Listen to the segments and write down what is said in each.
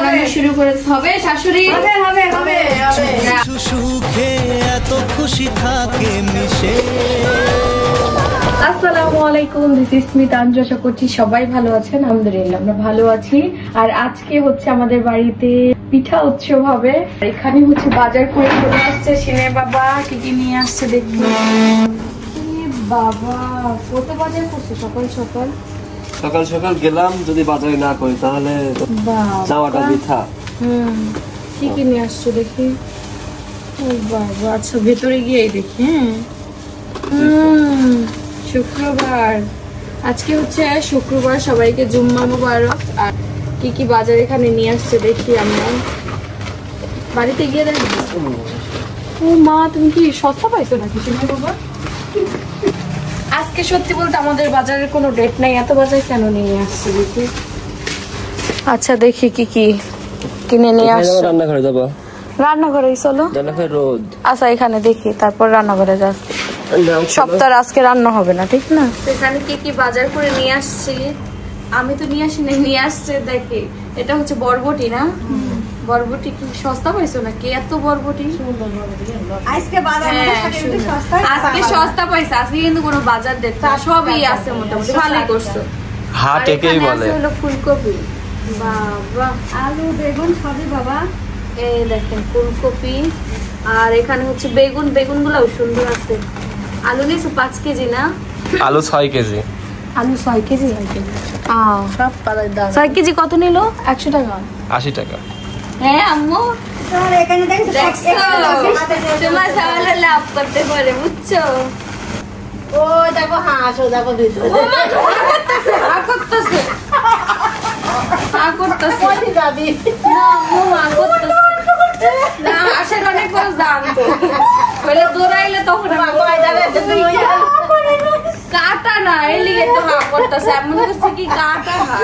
বানানো শুরু করেছে। হবে শাশুড়ি? হবে হবে হবে হবে। সুখে এত খুশি থাকে মিশে। আসসালামু আলাইকুম, দিস ইজ স্মিতা আঞ্জু। আশা করছি সবাই ভালো আছেন। আলহামদুলিল্লাহ আমরা ভালো আছি। আর আজকে হচ্ছে আমাদের বাড়িতে পিঠা উৎসব হবে। এখানে হচ্ছে বাজার করে চলে আসছে সিনে বাবা। কি কি নিয়ে আসছে দেখি। বাবা কত বাজার করছে সকাল সকাল? সকাল সকাল গেলাম, যদি বাজারে না করি তাহলে যাওয়াটা বৃথা। কি কি নিয়ে আসছো দেখি। বাবা আচ্ছা ভেতরে গিয়ে দেখি। শুক্রবার, আজকে হচ্ছে শুক্রবার, সবাইকে জুম্মা মুবারক। আর কি কি বাজার এখানে নিয়ে আসছে দেখি আমরা। বাড়িতে গিয়ে দেখি। ও মা, তুমি কি সস্তা পাইছো নাকি তুমি বাবা? আজকে সত্যি বলতে আমাদের বাজারের কোনো ডেট নাই, এত বাজার কেন নিয়ে আসছে দেখি। আচ্ছা দেখি কি কি কিনে নিয়ে আসছে। রান্নাঘরে যাবো। রান্নাঘরে চলো। রান্নাঘরে রোদ। আচ্ছা এখানে দেখি, তারপর রান্নাঘরে যাচ্ছি। সপ্তাহ আজকে রান্না হবে না, ঠিক না? এখানে কি কি বাজার করে নিয়ে আসছি। আমি তো নিয়ে আসি না, নিয়ে আসছে দেখি। এটা হচ্ছে বরবটি না? বরবটি কি সস্তা পাইছো নাকি? এত বরবটি আজকে সস্তা পাইছে। আজকে কিন্তু কোনো বাজার দেখতে সবই আছে মোটামুটি, ভালোই করছো। হাট একেই বলে। হলো ফুলকপি, বাবা আলু বেগুন সবই বাবা। এই দেখেন ফুলকপি। আর এখানে হচ্ছে বেগুন, বেগুন গুলাও সুন্দর আছে। আলু নিয়েছো 5 কেজি না? আলু 6 কেজি। আলু 6 কেজি। সব পালার দাম। 6 কেজি কত নিল? 100 টাকা। 80 টাকা। হ্যাঁ আম্মু, তোমার এখানে দেখছো তোমার সামনে লাভ করতে পারে, বুঝছো? ও দেখো হাঁস, ও দেখো ভিতরে করতেছে যাবি না আম্মু, করতেছে না। হাঁসের অনেক বড় দাম তো, বলে দৌড়াইলে তখন কাটা না, এই লিগে তো হা করতেছে। এমন করছে কি কাটা হাঁস।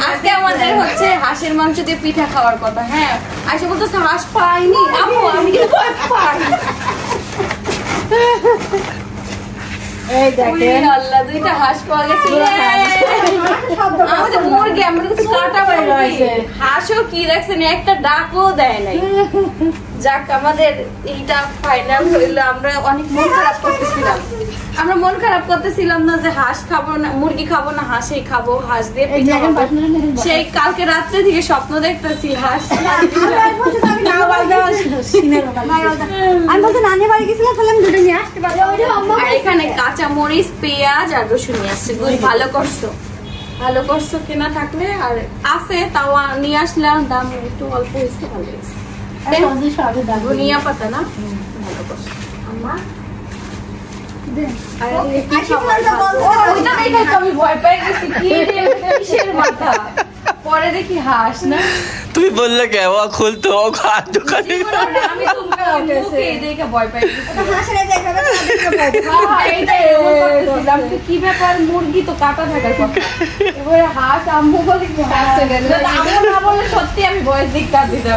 আজকে আমাদের হচ্ছে হাঁসের মাংস দিয়ে পিঠা খাওয়ার কথা। হ্যাঁ আইসা বলতেছে হাঁস পাইনি আম্মু, আমি কিন্তু পাই। এই দেখেন আল্লাহ, 2টা হাঁস পাওয়া গেছে। আমাদের মুরগি আমাদের কাছে কাটা বাইরে হয়েছে। হাঁসও কি দেখছেন, একটা ডাকও দেয় নাই। যাক আমাদের এইটা ফাইনাল হইলো। আমরা অনেক মন খারাপ করতেছিলাম না যে হাঁস খাবো না, মুরগি খাবো না, হাঁসই খাবো। হাঁস দিয়ে পিঠা খাবো। সেই কালকে রাত্রে থেকে স্বপ্ন দেখতেছি হাঁস। এখানে কাঁচা মরিচ, পেঁয়াজ আর রসুন নিয়ে আসছে। ভালো করছো, ভালো করছো। কেনা থাকলে আর আছে তাও নিয়ে আসলাম। দাম একটু অল্প হয়েছে, ভালো হয়েছে। ধনিয়া পাতা না, ভালো করছো। পরে দেখি হাঁস না, তুমি বললে কে ও খুলতো ও খাট দোকানে। আমি তোমাকে দেখে ভয় পাই কি ব্যাপার, মুরগি তো কাটা থাকার কথা। এবারে হাঁস আম্মু বলে সত্যি আমি ভয় দিকটা দিতে।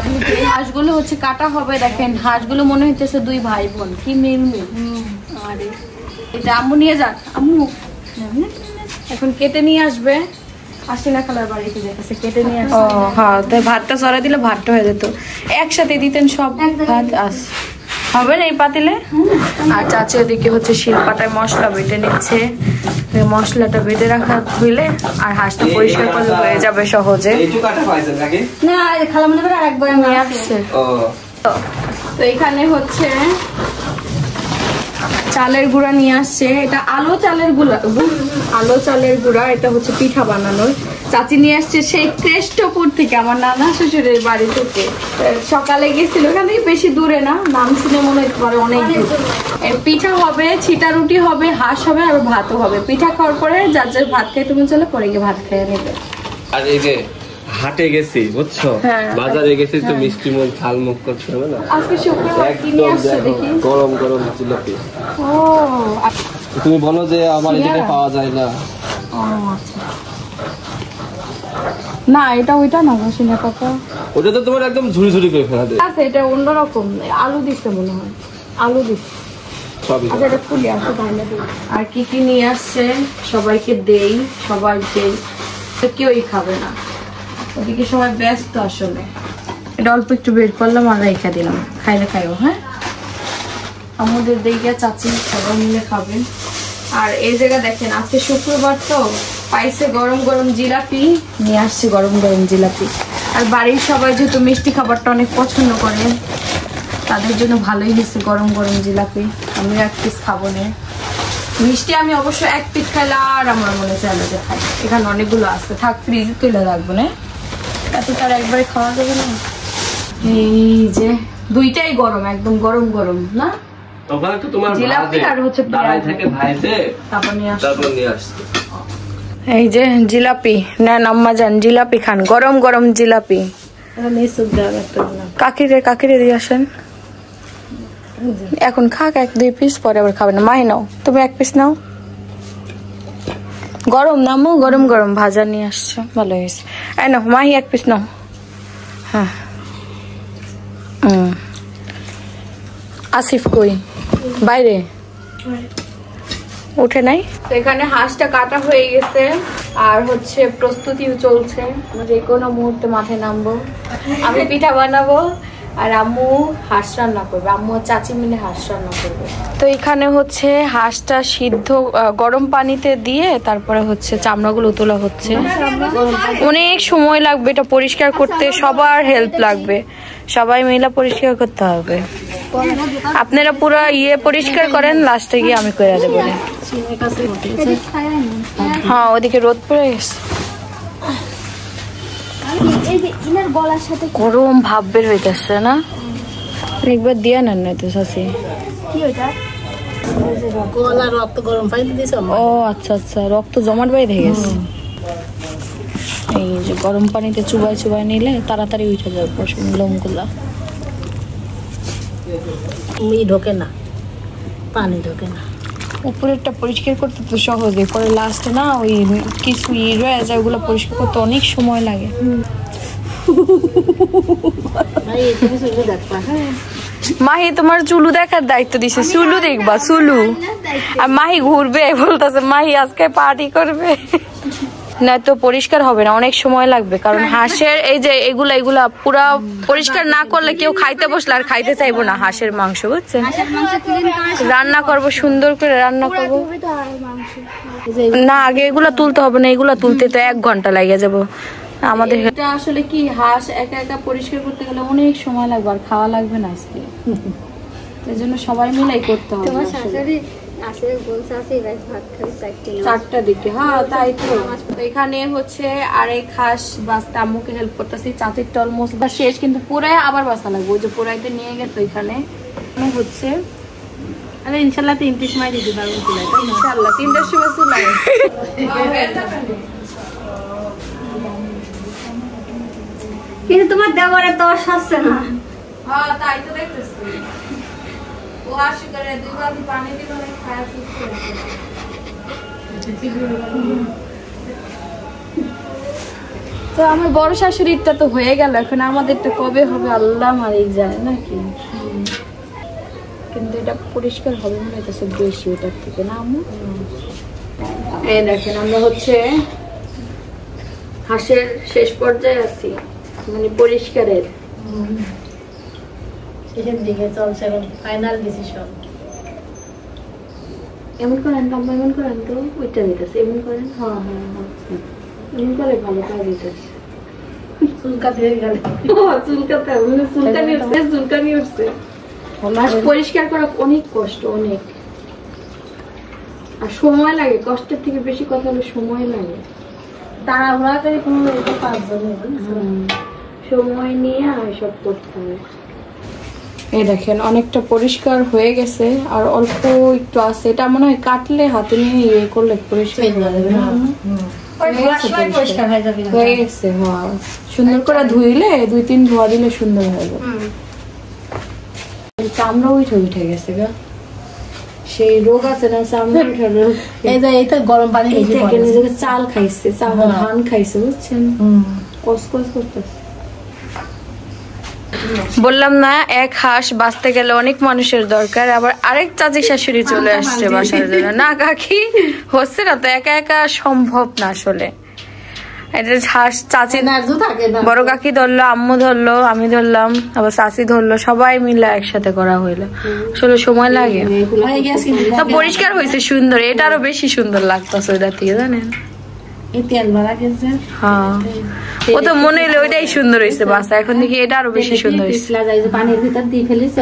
হাঁসগুলো হচ্ছে কাটা হবে। দেখেন হাঁসগুলো মনে হইতেছে 2 ভাই বোন, কি মেয়ে। আরে এটা আম্মু নিয়ে যাক। আম্মু এখন কেটে নিয়ে আসবে। আশিনা খালার বাড়িতে যেতেছে, কেটে নিয়ে আসবে। হ্যাঁ তাই ভাতটা চড়া দিলে ভাতটা হয়ে যেত। একসাথে দিতেন সব ভাত। হবে না এই পাতিলে। আর চাচি ওদিকে হচ্ছে শিলপাটায় মশলা বেটে নিচ্ছে। মশলাটা বেটে রাখা হইলে আর হাঁসটা পরিষ্কার করলে হয়ে যাবে সহজে। না খালা মনে করে একবার নিয়ে আসছে। তো এখানে হচ্ছে চালের গুঁড়া নিয়ে আসছে। এটা আলো চালের গুঁড়া। এটা হচ্ছে পিঠা বানানোর। চাচি নিয়ে আসছে সেই শ্রেষ্ঠপুর থেকে, আমার নানা শ্বশুরের বাড়ি থেকে। সকালে গেছিল, ওখানে বেশি দূরে না, নাম শুনে মনে হতে পারে অনেক দূর। পিঠা হবে, ছিটা রুটি হবে, হাঁস হবে আর ভাতও হবে। পিঠা খাওয়ার পরে যার যার ভাত খাইতে মন চলে পরে গিয়ে ভাত খেয়ে নেবে। আর এই যে হাটে গেছি বুঝছো, বাজারে গেছি তো মিষ্টি মুখ ঝাল মুখ করতে হবে না। আজকে শুক্রবার কি নিয়ে আসছে দেখি। গরম গরম জিলাপি। ও তুমি বলো যে আমার এখানে পাওয়া যায় না। আচ্ছা না, এটা ওইটা না ঘষিনা পাতা। ওটা তো তোমার একদম ঝুড়ি ঝুড়ি করে ফেলা দেয়। আচ্ছা এটা অন্যরকম, আলু দিচ্ছে মনে হয়, আলু দিচ্ছে। আচ্ছা এটা ফুলি আসে তাহলে। আর কি কি নিয়ে আসছে সবাইকে দেই, সবাই দেই। তো কেউই খাবে না, ওদিকে সবাই ব্যস্ত আসলে। এটা অল্প একটু বের করলাম আর রেখে দিলাম, খাইলে খাইও। হ্যাঁ, আমাদের দিকে চাচি সবাই মিলে খাবেন। আর এই জায়গা দেখেন, আজকে শুক্রবার তো পাইছে গরম গরম জিলাপি নিয়ে আসছে, গরম গরম জিলাপি। আর বাড়ির সবাই যেহেতু মিষ্টি খাবারটা অনেক পছন্দ করে, তাদের জন্য ভালোই হয়েছে গরম গরম জিলাপি। আমি 1 পিস খাবো না মিষ্টি, আমি অবশ্য 1 পিস খাইলে আর আমার মনে চাইলে যে খাই। এখানে অনেকগুলো আছে, থাক ফ্রিজে তুলে রাখবো না, এত তার একবারে খাওয়া যাবে না। এই যে দুইটাই গরম, একদম গরম গরম না। ওখানে তো তোমার জিলাপি আর হচ্ছে দাঁড়ায় থাকে ভাইতে, তারপর নিয়ে আসছে। এই যে জিলাপি নেন আম্মা যান, জিলাপি খান, গরম গরম জিলাপি। কাকিরে দিয়ে আসেন, এখন খাক 1-2 পিস, পরে আবার খাবে না। মাই নাও, তুমি 1 পিস নাও, গরম নামো, গরম গরম ভাজা নিয়ে আসছে, ভালো হয়েছে। এই নাও মাহি 1 পিস নাও। হ্যাঁ, আসিফ কই? বাইরে উঠে নাই। তো এখানে হাঁসটা কাটা হয়ে গেছে আর হচ্ছে প্রস্তুতিও চলছে, যে কোনো মুহূর্তে মাথায় নামবো। আমি পিঠা বানাবো আর আম্মু হাঁস রান্না করবে, আম্মু চাচি মিলে হাঁস রান্না করবে। তো এখানে হচ্ছে হাঁসটা সিদ্ধ গরম পানিতে দিয়ে তারপরে হচ্ছে চামড়াগুলো তোলা হচ্ছে। অনেক সময় লাগবে এটা পরিষ্কার করতে, সবার হেল্প লাগবে, সবাই মিলে পরিষ্কার করতে হবে। আপনারা পুরো পরিষ্কার করেন, লাস্টে গিয়ে আমি করে দেবো। হ্যাঁ, ওদিকে রোদ পড়ে গেছে, গরম ভাব বের হইতেছে না। একবার দিয়া নেন না তো শাশি। ও আচ্ছা আচ্ছা, রক্ত জমাট বাইরে গেছে। এই যে গরম পানিতে চুবাই নিলে তাড়াতাড়ি উঠে যাবে পশম লোমগুলা। ঢোকে না, পানি ঢোকে না। উপরেরটা পরিষ্কার করতে তো সহজে, পরে লাস্টে না ওই কিছু রয়ে যায়, ওগুলো পরিষ্কার করতে অনেক সময় লাগে। মাহি তোমার চুলু দেখার দায়িত্ব দিছে, চুলু দেখবা, চুলু। আর মাহি ঘুরবে, বলতেছে মাহি আজকে পার্টি করবে। না তো পরিষ্কার হবে না, অনেক সময় লাগবে, কারণ হাঁসের এই যে এগুলা পুরা পরিষ্কার না করলে কেউ খাইতে বসলে আর খাইতে চাইবো না হাঁসের মাংস, বুঝছেন? রান্না করব, সুন্দর করে রান্না করব না, আগে এগুলা তুলতে হবে না, এগুলা তুলতে তো 1 ঘন্টা লাগে যাবো আমাদের। এটা আসলে কি, হাঁস একা একা পরিষ্কার করতে গেলে অনেক সময় লাগবে আর খাওয়া লাগবে না আজকে, এই জন্য সবাই মিলাই করতে হবে। চারটা দিকে, হ্যাঁ তাই তো। এখানে হচ্ছে আরেক হাঁস বাঁচতে আম্মুকে হেল্প করতেছি, চাচিরটা অলমোস্ট শেষ, কিন্তু পুরাই আবার বাঁচা লাগবে, ওই যে পুরাইতে নিয়ে গেছে ওইখানে হচ্ছে। ইনশাল্লাহ 3টির সময় দিতে পারবো, ইনশাল্লাহ 3টার সময় চুলাই। কিন্তু তোমার দেবরে তো আসছে না। হ্যাঁ তাই তো দেখতেছি, ও আসে করে 2 বালতি পানি দিল না, খায়া সুস্থ হয়েছে। তো আমার বড় শাশুড়িরটা তো হয়ে গেল, এখন আমাদেরটা কবে হবে আল্লাহ মালিক জানে নাকি। কিন্তু এটা পরিষ্কার হবে মনে হইতেছে বেশি ওটার থেকে না আম্মু। এই দেখেন আমরা হচ্ছে হাঁসের শেষ পর্যায়ে আছি, মানে পরিষ্কারের শেষের দিকে চলছে, ফাইনাল ডিসিশন। এমন করেন আম্মা, এমন করেন তো, ওইটা দিতেছে, এমন করেন। হ্যাঁ হ্যাঁ হ্যাঁ, এমন করে ভালো কাজ দিতেছে। চুলকাতে হয়ে গেলে চুলকানি উঠছে। পরিষ্কার করা অনেক কষ্ট, অনেক, আর সময় লাগে, কষ্টের থেকে বেশি কথা হলো সময় লাগে। তাড়াহুড়া করে কোনো 5 জন সময় নিয়ে সব করতে হবে। এই দেখেন অনেকটা পরিষ্কার হয়ে গেছে, আর অল্প একটু আছে, এটা মনে হয় কাটলে হাতে নিয়ে ইয়ে করলে পরিষ্কার হয়ে যাবে। হয়ে গেছে, হ্যাঁ, সুন্দর করে ধুইলে 2-3 ধোয়া দিলে সুন্দর হয়ে যাবে। চামড়া উঠে গেছে গা, সেই রোগ আছে না চামড়া উঠার রোগ। এই তো গরম পানি চাল খাইছে, ধান খাইছে, বুঝছেন, কসকস করতেছে। বললাম না, 1 হাঁস বাঁচতে গেলে অনেক মানুষের দরকার। আবার আরেক চাচি শাশুড়ি চলে আসছে বাসার জন্য। না কাকি হচ্ছে না তো, একা একা সম্ভব না আসলে। এটা চাচি এনার্জি থাকে না। বড় কাকি ধরলো, আম্মু ধরলো, আমি ধরলাম, আবার চাচি ধরলো, সবাই মিলে একসাথে করা হইলো। আসলে সময় লাগে। পরিষ্কার হয়েছে সুন্দর, এটা আরো বেশি সুন্দর লাগতেছে ওইটা থেকে, জানেন? হ্যাঁ, ও তো মনে হলো ওইটাই সুন্দর হয়েছে বাসা, এখন দেখি এটা আরো বেশি সুন্দর হয়েছে। পানির ভিতর দিয়ে ফেলেছে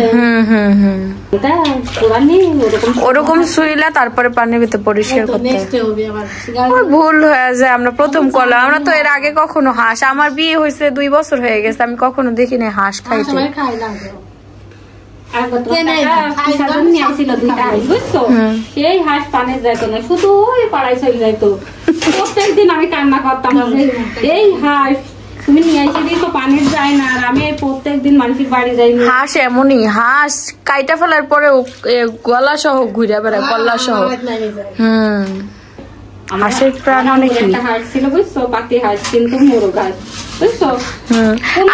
ওরকম শুইলা তারপরে পানির ভিতরে পরিষ্কার করতে ভুল হয়ে যায়। আমরা প্রথম করলাম, আমরা তো এর আগে কখনো হাঁস, আমার বিয়ে হয়েছে 2 বছর হয়ে গেছে, আমি কখনো দেখি না হাঁস খাইতে। সেই হাঁস পানে যাইতো না, শুধু ওই পাড়ায় চলে যাইতো। প্রত্যেকদিন আমি কান্না করতাম, এই হাঁস তুমি নিয়ে এসে দিয়েছো, পানির যায় না। আর আমি প্রত্যেকদিন মানুষের বাড়ি যাই। হাঁস এমনই, হাঁস কাইটা ফেলার পরে গলা সহ ঘুরে বেড়ায়, কল্লা সহ। হাঁসের প্রাণ অনেক। একটা হাঁস ছিল বুঝছো, পাতি হাঁস, কিন্তু মোরগ হাঁস বুঝছো।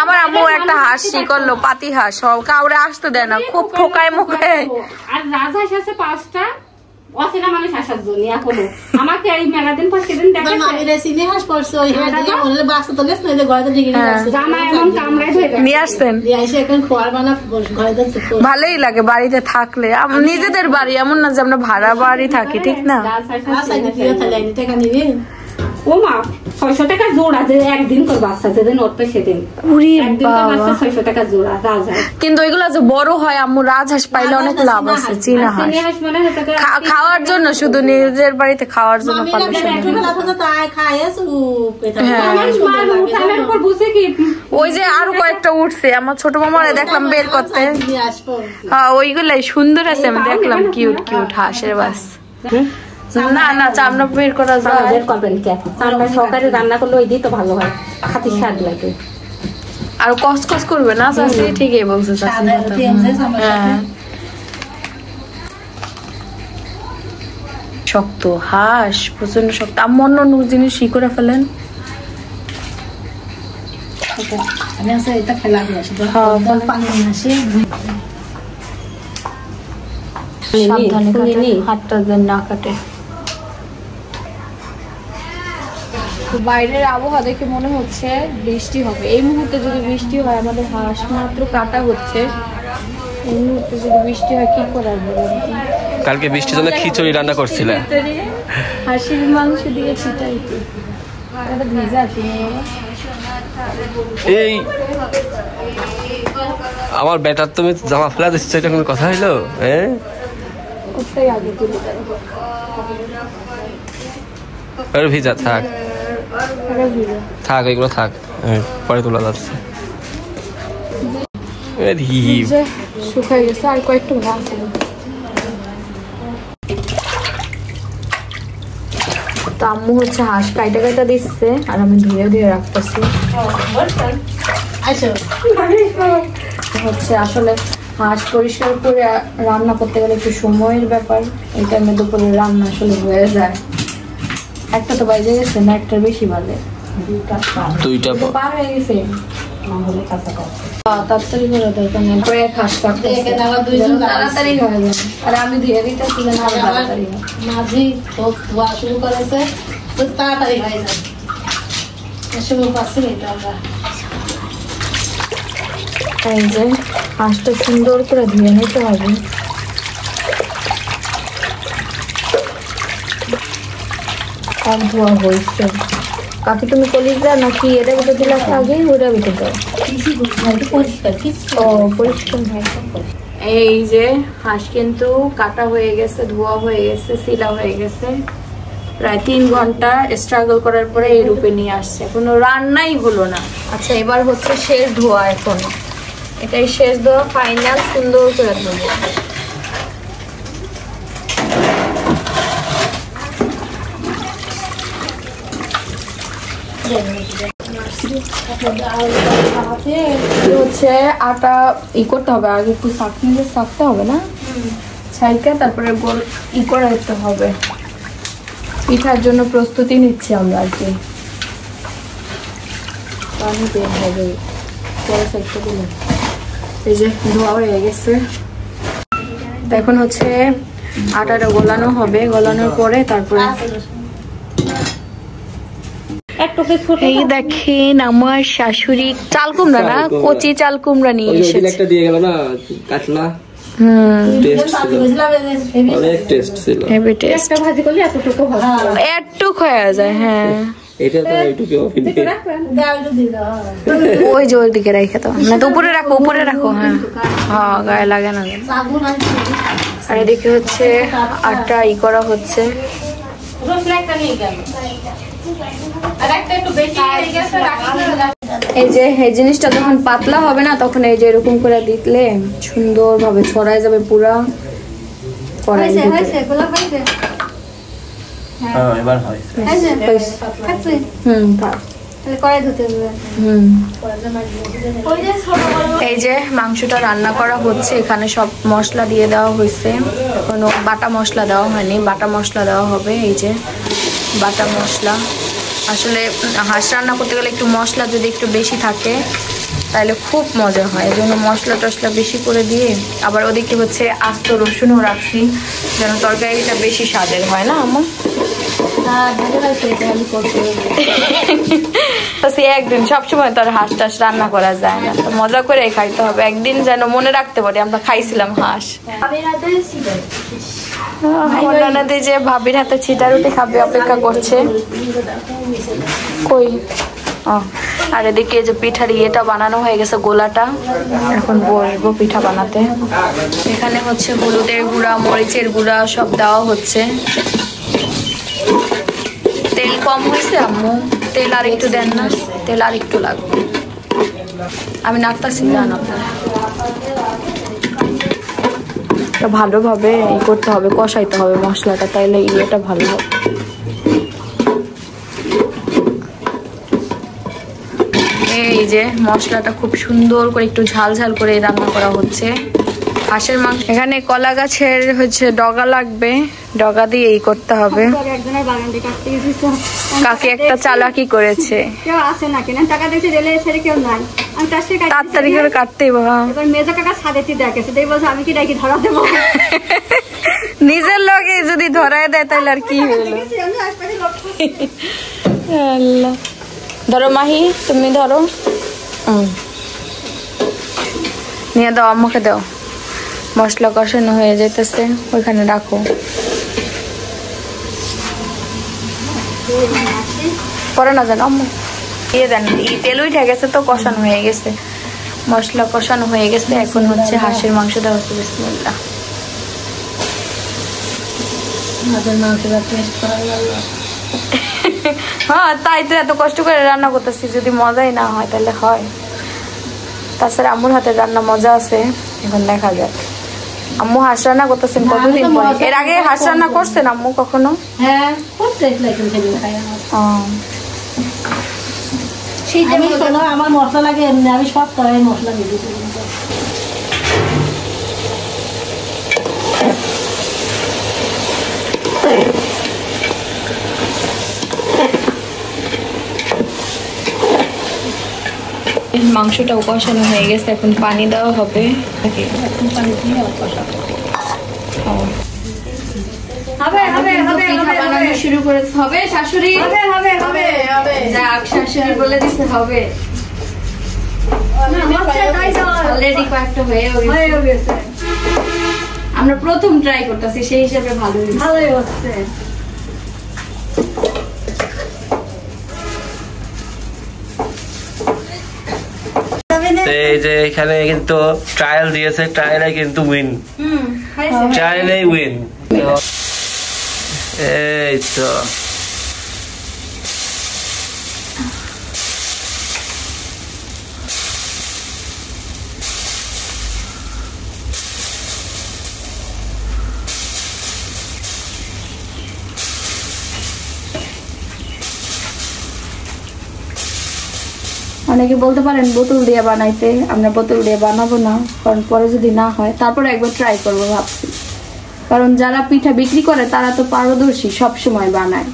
আমার আম্মু একটা হাঁস করলো, পাতি হাঁস, কাউরে আসতে দেয় না, খুব ঠোকায় মুখে। আর রাজহাঁস আছে 5টা, অচেনা মানুষ আসার জন্য। এখনো আমাকে এই মেলাদিন পর সেদিন দেখেছে নিয়ে আসতেন। ভালোই লাগে বাড়িতে থাকলে, নিজেদের বাড়ি, এমন না যে আমরা ভাড়া বাড়ি থাকি, ঠিক না? ও মা 600 টাকা জোড়া, যে একদিন করে বাচ্চা যেদিন উঠবে সেদিন একদিন তো বাচ্চা 600 টাকা জোড়া রাজহাঁস। কিন্তু ওইগুলা যে বড় হয়, আম্মু রাজহাঁস পাইলে অনেক লাভ আছে। চীনা হাঁস খাওয়ার জন্য, শুধু নিজের বাড়িতে খাওয়ার জন্য পালন। ওই যে আরো কয়েকটা উঠছে, আমার ছোট মামারে দেখলাম বের করতে। হ্যাঁ, ওইগুলাই সুন্দর আছে, আমি দেখলাম কিউট কিউট হাঁসের বাস। না না, চামড়া বের করা যায়। বের করবেন কে? চামড়া সহকারে রান্না করলে ওই দিয়ে তো ভালো হয়, খাতি স্বাদ লাগে। আর কসকস করবে না চাচি? ঠিকই বলছে চাচি। হ্যাঁ, শক্ত হাঁস, প্রচন্ড শক্ত। আম্মু অন্য জিনিস ই করে ফেলেন। সাবধানে হাতটা যেন না কাটে। বাইরের আবহাওয়া দেখে মনে হচ্ছে বৃষ্টি হবে। এই মুহূর্তে যদি বৃষ্টি হয়, আমাদের হাঁস মাত্র কাটা হচ্ছে, এই মুহূর্তে যদি বৃষ্টি হয় কি করার? কালকে বৃষ্টির জন্য খিচুড়ি রান্না করছিলে, হাঁসের মাংস দিয়ে ছিটাইতে ভিজা। এই আমার বেটার তুমি জামা ফেলা দিচ্ছ, এটা কোনো কথা হইলো? হ্যাঁ, আগে তুলে ভিজা থাক থাক, এগুলো থাক, পরে তোলা যাচ্ছে। শুকাই গেছে, আর কয়েকটু ভাত। তো আম্মু হচ্ছে হাঁস কাইটা কাইটা দিচ্ছে, আর আমি ধুয়ে ধুয়ে রাখতেছি। হচ্ছে আসলে হাঁস পরিষ্কার করে রান্না করতে গেলে একটু সময়ের ব্যাপার। এই টাইমে দুপুরে রান্না আসলে হয়ে যায়। একটা তো বাইরে গেছে না, একটার বেশি বাজে, 2টা পার হয়ে গেছে। তাড়াতাড়ি করে দরকার নেই, পরে হাঁস কাটতে তাড়াতাড়ি হয়ে যাবে। আর আমি ধুয়ে দিতেছি না, তাড়াতাড়ি মাঝি ধোয়া শুরু করেছে, তাড়াতাড়ি হয়ে যাবে। শুরু করছি আমরা। এই যে হাঁসটা সুন্দর করে ধুয়ে নিতে হবে। ধোয়া হয়েছে। কাকি তুমি কলিজা নাকি এটা ভিতরে দিলে আগে? ওটা ভিতরে দাও। এই যে হাঁস কিন্তু কাটা হয়ে গেছে, ধোয়া হয়ে গেছে, সিলা হয়ে গেছে। প্রায় 3 ঘন্টা স্ট্রাগল করার পরে এই রূপে নিয়ে আসছে, কোনো রান্নাই হলো না। আচ্ছা, এবার হচ্ছে শেষ ধোয়া। এখন এটাই শেষ ধোয়া, ফাইনাল। সুন্দর করে ধোবো। হচ্ছে আটা ই করতে হবে, আগে একটু ছাকতে হবে না, ছাইকা তারপরে গোল ই করে দিতে হবে। পিঠার জন্য প্রস্তুতি নিচ্ছি আমরা আর কি। পানি বের হবে, এই যে ধোয়া হয়ে গেছে। এখন হচ্ছে আটাটা গলানো হবে, গলানোর পরে তারপরে একটু ছোট এই দেখেন আমার শাশুড়ি চাল কুমড়া না, কচি চাল কুমড়া নিয়ে এসেছে। একটা দিয়ে গেল না কাটলা, অনেক টেস্ট ছিল। Heavy taste. একটা ভাজি করলে এতটুকু ভালো। একটুক হয়ে যায়। হ্যাঁ এটা তো এইটুকু ওই যে ওইদিকে রেখে দাও না, তো উপরে রাখো, উপরে রাখো। হ্যাঁ হ্যাঁ, গায়ে লাগে না। আর এদিকে হচ্ছে আটা ই করা হচ্ছে। এই যে এই জিনিসটা যখন পাতলা হবে না, তখন এই যে এরকম করে দিলে সুন্দর ভাবে ছড়াই যাবে পুরা কড়াই। হ্যাঁ এবার হয়। এই যে মাংসটা রান্না করা হচ্ছে, এখানে সব মশলা দিয়ে দেওয়া হয়েছে, কোনো বাটা মশলা দেওয়া হয়নি, বাটা মশলা দেওয়া হবে। এই যে বাটা মশলা, আসলে হাঁস রান্না করতে গেলে একটু মশলা যদি একটু বেশি থাকে তাহলে খুব মজা হয়, এই জন্য মশলা টশলা বেশি করে দিয়ে। আবার ওদিকে হচ্ছে আস্ত রসুনও রাখছি যেন তরকারিটা বেশি স্বাদের হয় না আমার। একদিন সবসময় তোর হাঁস টাস রান্না করা যায় না, তো মজা করে খাইতে হবে। একদিন যেন মনে রাখতে পারি আমরা খাইছিলাম হাঁস। যে ভাবির হাতে ছিটা রুটি খাবে অপেক্ষা করছে। কই আর এদিকে যে পিঠার ইয়েটা বানানো হয়ে গেছে, গোলাটা, এখন বসবো পিঠা বানাতে। এখানে হচ্ছে হলুদের গুঁড়া, মরিচের গুঁড়া সব দেওয়া হচ্ছে। তেল কম হয়েছে আম্মু, তেল আর একটু দেন না, তেল আর একটু লাগবে। আমি নাড়তাছি, জানো ভালোভাবে ই করতে হবে, কষাইতে হবে মশলাটা, তাইলে ইয়েটা ভালো হবে। এই যে মশলাটা খুব সুন্দর করে একটু ঝাল ঝাল করে রান্না করা হচ্ছে হাঁসের মাংস। এখানে কলা গাছের হচ্ছে ডগা লাগবে, ডগা দিয়ে এই করতে হবে। কাকি একটা চালাকি করেছে, কেউ আসে না কিনা টাকা দিয়েছে রেলে ছেড়ে কেউ নাই, আমি তাড়াতাড়ি করে কাটতেই বাবা। এবার মেজো কাকা ছাদেটি দেখেছে, তাই বলছে আমি কি ডাকি ধরা দেবো। নিজের লোকে যদি ধরায় দেয় তাহলে আর কি হলো। আল্লাহ, ধরো মাহি, তুমি ধরো, নিয়ে দাও আম্মাকে দাও। মশলা কষানো হয়ে যেতেছে, ওইখানে রাখো। পরে না জানো আম্মু দিয়ে দেন, তেল উঠে গেছে তো, কষানো হয়ে গেছে, মশলা কষানো হয়ে গেছে। এখন হচ্ছে হাঁসের মাংস দেওয়া হচ্ছে। বিসমিল্লাহ। হ্যাঁ তাই তো এত কষ্ট করে রান্না করতেছি, যদি মজাই না হয় তাহলে হয়। তাছাড়া আম্মুর হাতের রান্না মজা আছে, এখন দেখা যাক। আম্মু হাঁস রান্না করতেছেন কতদিন পরে? এর আগে হাঁস রান্না করছেন আম্মু কখনো? হ্যাঁ করতে, আমার মশলা লাগে এমনি, আমি সব তরকারি মশলা দিয়ে দিই। মাংসটাও কষানো হয়ে গেছে, এখন পানি দেওয়া হবে। পানি দিয়ে আবার কষাবো। শুরু করেছে, হবে শাশুড়ি, যাক শাশুড়ি বলে দিচ্ছে হবে। অলরেডি কয়েকটা হয়ে গেছে, আমরা প্রথম ট্রাই করতেছি, সেই হিসাবে ভালোই হচ্ছে। এই যে এখানে কিন্তু ট্রায়াল দিয়েছে, ট্রায়ালে কিন্তু উইন, ট্রায়ালে উইন। এই তো অনেকে বলতে পারেন বোতল দিয়ে বানাইতে, আমরা বোতল দিয়ে বানাবো না, কারণ পরে যদি না হয় তারপরে একবার ট্রাই করবো ভাবছি। কারণ যারা পিঠা বিক্রি করে তারা তো পারদর্শী, সব সময় বানায়,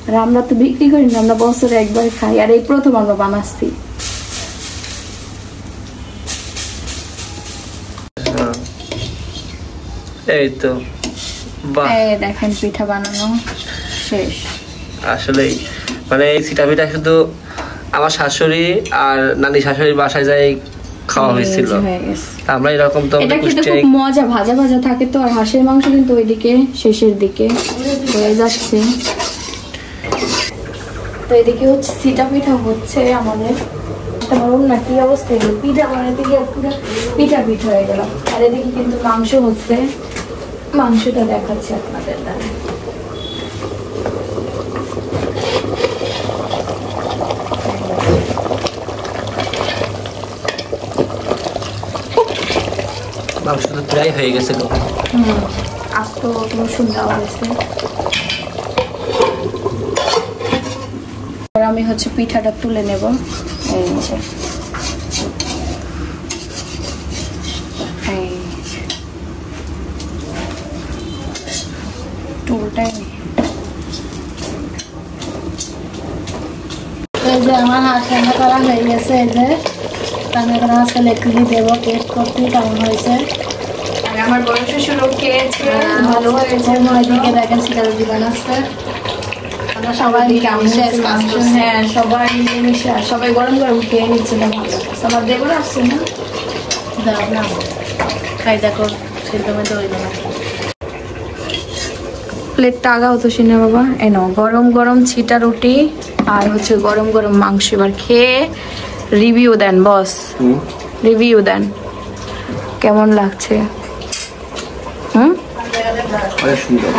আর আমরা তো বিক্রি করি না, আমরা বছরে একবার খাই, আর এই প্রথম আমরা বানাচ্ছি। এই তো বাহ, দেখেন পিঠা বানানো শেষ। আসলে মানে এই সিটা পিঠা শুধু আমার শাশুড়ি আর নানি শাশুড়ির বাসায় যাই খাওয়া হয়েছিল। আমরা এরকম তো এটা খেতে খুব মজা, ভাজা ভাজা থাকে তো। আর হাঁসের মাংস কিন্তু ওইদিকে শেষের দিকে হয়ে যাচ্ছে। তো এদিকে হচ্ছে সিটা পিঠা হচ্ছে আমাদের। আমার না কি অবস্থা হলো, পিঠা বানাতে গিয়ে পুরো পিঠা পিঠা হয়ে গেল। আর এদিকে কিন্তু মাংস হচ্ছে, মাংসটা দেখাচ্ছি আপনাদের দ্বারা। মাংসটা প্রায় হয়ে গেছে গো। আস্ত রসুন দেওয়া হয়েছে। আমি হচ্ছে পিঠাটা তুলে নেব। এই যে টুলটাই এই যে আমার হাঁস রান্না করা হয়ে গেছে। এই যে রান্না করা হাঁসকে লেখলি দেবো, টেস্ট করতে কেমন হয়েছে। আর আমার বড় শ্বশুরও খেয়েছে, ভালো হয়েছে। ওইদিকে দেখেন সিটার জীবন আসছে। আমরা সবাই হ্যাঁ সবাই মিলেমিশে, আর সবাই গরম গরম খেয়ে নিচ্ছে। ভালো আমার দেবর আসছে না, খাই দেখো সিদ্ধ মধ্যে হইল না। প্লেটটা আগাও তো সিনে বাবা। এই নাও গরম গরম ছিটা রুটি আর হচ্ছে গরম গরম মাংস। এবার খেয়ে রিভিউ দেন বস, রিভিউ দেন কেমন লাগছে। অনেক সুন্দর,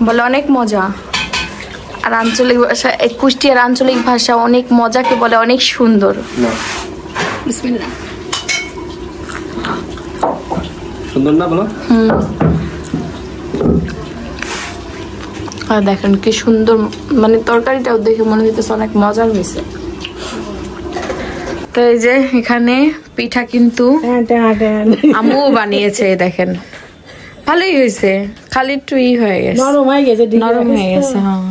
বলে অনেক মজা। আর আঞ্চলিক ভাষা, কুষ্টিয়ার আঞ্চলিক ভাষা অনেক মজাকে বলে অনেক সুন্দর। বিসমিল্লাহ। সুন্দর না বলো? আর দেখেন কি সুন্দর, মানে তরকারিটাও দেখে মনে হইতেছে অনেক মজার হয়েছে। তো এই যে এখানে পিঠা কিন্তু আম্মু বানিয়েছে, দেখেন ভালোই হয়েছে, খালি একটু হয়ে গেছে, নরম হয়ে গেছে। হ্যাঁ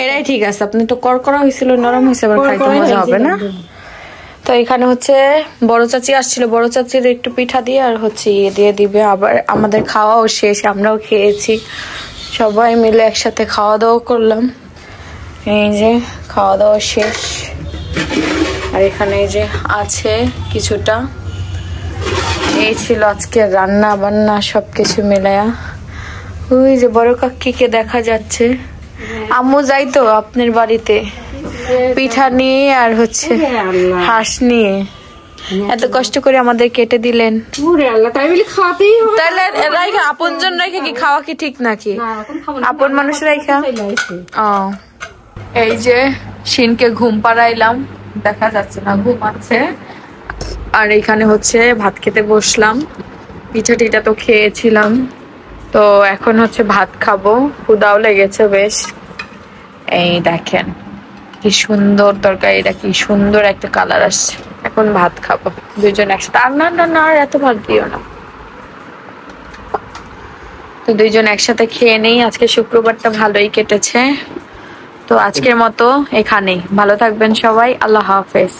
এটাই ঠিক আছে। আপনি তো করকরা হয়েছিল, নরম হয়েছে, আবার খাইতে মজা হবে না। তো এখানে হচ্ছে বড় চাচি আসছিল, বড় চাচির একটু পিঠা দিয়ে আর হচ্ছে দিয়ে দিবে। আবার আমাদের খাওয়াও শেষ, আমরাও খেয়েছি, সবাই মিলে একসাথে খাওয়া দাওয়া করলাম। এই যে খাওয়া দাওয়া শেষ। আর এখানে এই যে আছে কিছুটা, এই ছিল আজকে রান্না বান্না সবকিছু মিলায়া। ওই যে বড় কাকিকে দেখা যাচ্ছে। আম্মু যাইতো আপনার বাড়িতে পিঠা নিয়ে আর হচ্ছে হাঁস নিয়ে, এত কষ্ট করে আমাদের কেটে দিলেন। তাহলে রাইখা আপনজন রাইখা কি খাওয়া কি ঠিক নাকি? আপন মানুষ রাইখা। ও এই যে শিনকে ঘুম পাড়াইলাম, দেখা যাচ্ছে না ঘুমাচ্ছে। আর এখানে হচ্ছে ভাত খেতে বসলাম, পিঠা টিঠা তো খেয়েছিলাম, তো এখন হচ্ছে ভাত খাবো, ক্ষুধাও লেগেছে বেশ। এই দেখেন কি সুন্দর তরকারিটা, কি সুন্দর একটা কালার আসছে। এখন ভাত খাবো দুইজন একসাথে। আর না না না, আর এত ভাত দিও না। তো দুইজন একসাথে খেয়ে নেই। আজকে শুক্রবারটা ভালোই কেটেছে। তো আজকের মতো এখানেই, ভালো থাকবেন সবাই, আল্লাহ হাফেজ।